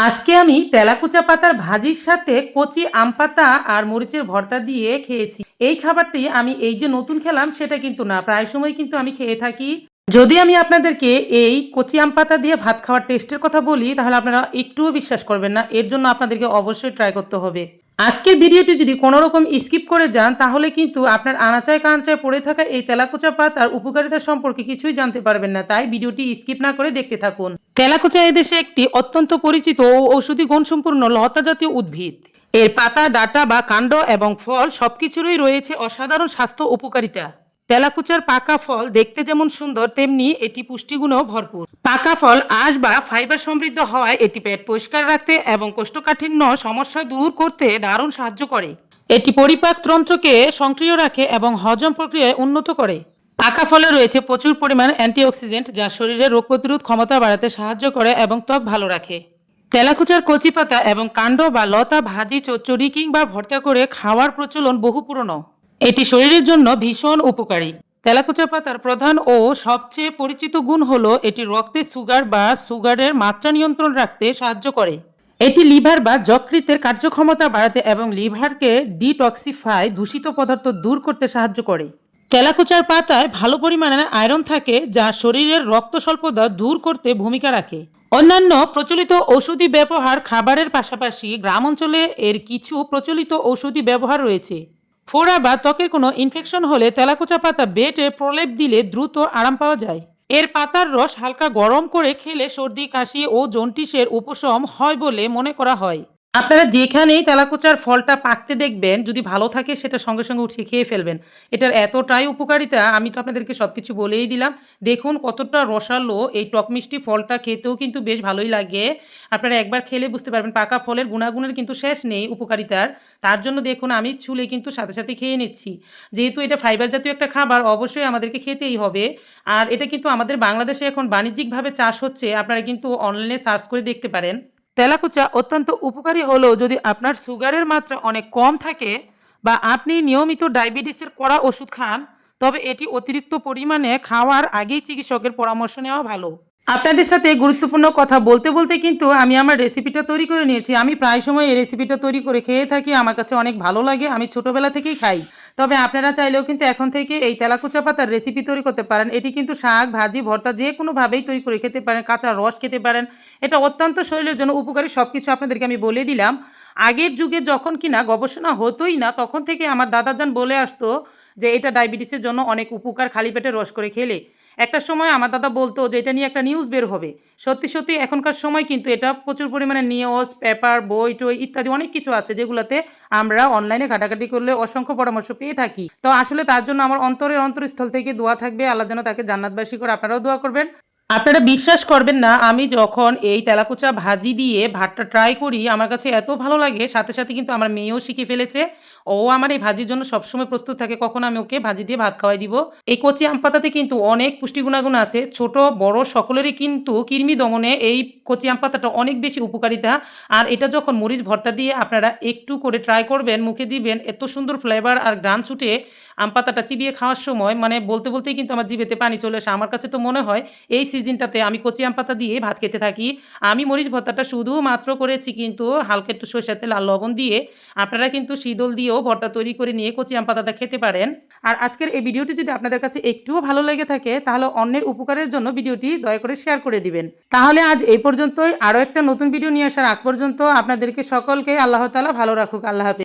আজকে আমি তেলাকুচা পাতার ভাজির সাথে কচি আম পাতা আর মরিচের ভর্তা দিয়ে খেয়েছি। এই খাবারটি আমি এই যে নতুন খেলাম সেটা কিন্তু না, প্রায় সময় কিন্তু আমি খেয়ে থাকি। যদি আমি আপনাদেরকে এই কচি আম পাতা দিয়ে ভাত খাওয়ার টেস্টের কথা বলি তাহলে আপনারা একটুও বিশ্বাস করবেন না। এর জন্য আপনাদেরকে অবশ্যই ট্রাই করতে হবে। আজকের ভিডিওটি যদি কোনো রকম স্কিপ করে যান তাহলে কিন্তু আপনার আনাচায় কানাচায় পড়ে থাকা এই তেলাকুচা পাতার উপকারিতা সম্পর্কে কিছুই জানতে পারবেন না। তাই ভিডিওটি স্কিপ না করে দেখতে থাকুন। তেলাকুচা এদেশে একটি অত্যন্ত পরিচিত ও ঔষধি গুণসম্পন্ন লতা জাতীয় উদ্ভিদ। এর পাতা, ডাঁটা বা কাণ্ড এবং ফল সবকিছুরই রয়েছে অসাধারণ স্বাস্থ্য উপকারিতা। তেলাকুচার পাকা ফল দেখতে যেমন সুন্দর তেমনি এটি পুষ্টিগুণেও ভরপুর। পাকা ফল আঁশ বা ফাইবার সমৃদ্ধ হওয়ায় এটি পেট পরিষ্কার রাখতে এবং কোষ্ঠকাঠিন্য সমস্যা দূর করতে দারুণ সাহায্য করে। এটি পরিপাক তন্ত্রকে সক্রিয় রাখে এবং হজম প্রক্রিয়ায় উন্নত করে। পাকা ফলে রয়েছে প্রচুর পরিমাণ অ্যান্টিঅক্সিডেন্ট যা শরীরের রোগ প্রতিরোধ ক্ষমতা বাড়াতে সাহায্য করে এবং ত্বক ভালো রাখে। তেলাকুচার কচি পাতা এবং কাণ্ড বা লতা ভাজি, চচ্চড়ি কিংবা ভর্তা করে খাওয়ার প্রচলন বহু পুরনো। এটি শরীরের জন্য ভীষণ উপকারী। তেলাকুচা পাতার প্রধান ও সবচেয়ে পরিচিত গুণ হলো এটি রক্তে সুগার বা সুগারের মাত্রা নিয়ন্ত্রণ রাখতে সাহায্য করে। এটি লিভার বা যকৃতের কার্যক্ষমতা বাড়াতে এবং লিভারকে ডিটক্সিফাই দূষিত পদার্থ দূর করতে সাহায্য করে। তেলাকুচার পাতায় ভালো পরিমাণে আয়রন থাকে যা শরীরের রক্ত স্বল্পতা দূর করতে ভূমিকা রাখে। অন্যান্য প্রচলিত ঔষধি ব্যবহার খাবারের পাশাপাশি গ্রাম অঞ্চলে এর কিছু প্রচলিত ঔষধি ব্যবহার রয়েছে। ফোড়া বা ত্বকের কোনো ইনফেকশন হলে তেলাকুচা পাতা বেটে প্রলেপ দিলে দ্রুত আরাম পাওয়া যায়। এর পাতার রস হালকা গরম করে খেলে সর্দি, কাশি ও জন্ডিসের উপশম হয় বলে মনে করা হয়। আপনারা যেখানেই তেলাকুচার ফলটা পাকতে দেখবেন, যদি ভালো থাকে সেটা সঙ্গে সঙ্গে উঠিয়ে খেয়ে ফেলবেন। এটার এতটাই উপকারিতা আমি তো আপনাদেরকে সব কিছু বলেই দিলাম। দেখুন কতটা রসালো, এই টক মিষ্টি ফলটা খেতেও কিন্তু বেশ ভালোই লাগে। আপনারা একবার খেলে বুঝতে পারবেন পাকা ফলের গুণাগুণের কিন্তু শেষ নেই উপকারিতার। তার জন্য দেখুন আমি ছুলে কিন্তু সাথে সাথে খেয়ে নিচ্ছি। যেহেতু এটা ফাইবার জাতীয় একটা খাবার অবশ্যই আমাদেরকে খেতেই হবে। আর এটা কিন্তু আমাদের বাংলাদেশে এখন বাণিজ্যিকভাবে চাষ হচ্ছে, আপনারা কিন্তু অনলাইনে সার্চ করে দেখতে পারেন। তেলাকুচা অত্যন্ত উপকারী হলেও যদি আপনার সুগারের মাত্রা অনেক কম থাকে বা আপনি নিয়মিত ডায়াবেটিসের কড়া ওষুধ খান তবে এটি অতিরিক্ত পরিমাণে খাওয়ার আগেই চিকিৎসকের পরামর্শ নেওয়া ভালো। আপনাদের সাথে গুরুত্বপূর্ণ কথা বলতে বলতে কিন্তু আমি আমার রেসিপিটা তৈরি করে নিয়েছি। আমি প্রায় সময় এই রেসিপিটা তৈরি করে খেয়ে থাকি, আমার কাছে অনেক ভালো লাগে, আমি ছোটোবেলা থেকেই খাই। তবে আপনারা চাইলেও কিন্তু এখন থেকে এই তেলাকুচা পাতার রেসিপি তৈরি করতে পারেন। এটি কিন্তু শাক, ভাজি, ভর্তা যে কোনোভাবেই তৈরি করে খেতে পারেন, কাঁচা রস খেতে পারেন। এটা অত্যন্ত শরীরের জন্য উপকারী, সব কিছু আপনাদেরকে আমি বলে দিলাম। আগের যুগে যখন কিনা গবেষণা হতোই না তখন থেকে আমার দাদাজান বলে আসতো যে এটা ডায়াবেটিসের জন্য অনেক উপকার খালি পেটে রস করে খেলে। একটা সময় আমার দাদা বলতো যে এটা নিয়ে একটা নিউজ বের হবে। সত্যি সত্যি এখনকার সময় কিন্তু এটা প্রচুর পরিমাণে নিউজ পেপার, বই টই ইত্যাদি অনেক কিছু আছে যেগুলোতে আমরা অনলাইনে ঘাটাঘাটি করলে অসংখ্য পরামর্শ পেয়ে থাকি। তো আসলে তার জন্য আমার অন্তরস্থল থেকে দোয়া থাকবে, আল্লাহ যেন তাকে জান্নাতবাসী করে। আপনারাও দোয়া করবেন। আপনারা বিশ্বাস করবেন না, আমি যখন এই তেলাকুচা ভাজি দিয়ে ভাতটা ট্রাই করি আমার কাছে এত ভালো লাগে, সাথে সাথে কিন্তু আমার মেয়েও শিখে ফেলেছে। ও আমার এই ভাজির জন্য সবসময় প্রস্তুত থাকে কখন আমি ওকে ভাজি দিয়ে ভাত খাওয়াই দিব। এই কচি আম পাতাতে কিন্তু অনেক পুষ্টি গুণাগুণ আছে, ছোট বড় সকলেরই কিন্তু কৃমি দমনে এই কচি আম পাতাটা অনেক বেশি উপকারিতা। আর এটা যখন মরিচ ভর্তা দিয়ে আপনারা একটু করে ট্রাই করবেন, মুখে দিবেন, এত সুন্দর ফ্লেভার আর গ্রান ছুটে আম পাতাটা চিবিয়ে খাওয়ার সময় মানে বলতে বলতেই কিন্তু আমার জিভেতে পানি চলে আসে। আমার কাছে তো মনে হয় এই সিজনটাতে আমি কচি আম পাতা দিয়ে ভাত খেতে থাকি। আমি মরিচ ভর্তাটা শুধুমাত্র করেছি কিন্তু হালকা একটু সরষের তেল আর লবণ দিয়ে। আপনারা কিন্তু শীতল দিয়েও ভর্তা তৈরি করে নিয়ে কচি আম পাতাটা খেতে পারেন। আর আজকের এই ভিডিওটি যদি আপনাদের কাছে একটুও ভালো লেগে থাকে তাহলে অন্যের উপকারের জন্য ভিডিওটি দয়া করে শেয়ার করে দিবেন। তাহলে আজ এই পর্যন্তই। আরও একটা নতুন ভিডিও নিয়ে আসার আগ পর্যন্ত আপনাদেরকে সকলকে আল্লাহ তাআলা ভালো রাখুক। আল্লাহ হাফেজ।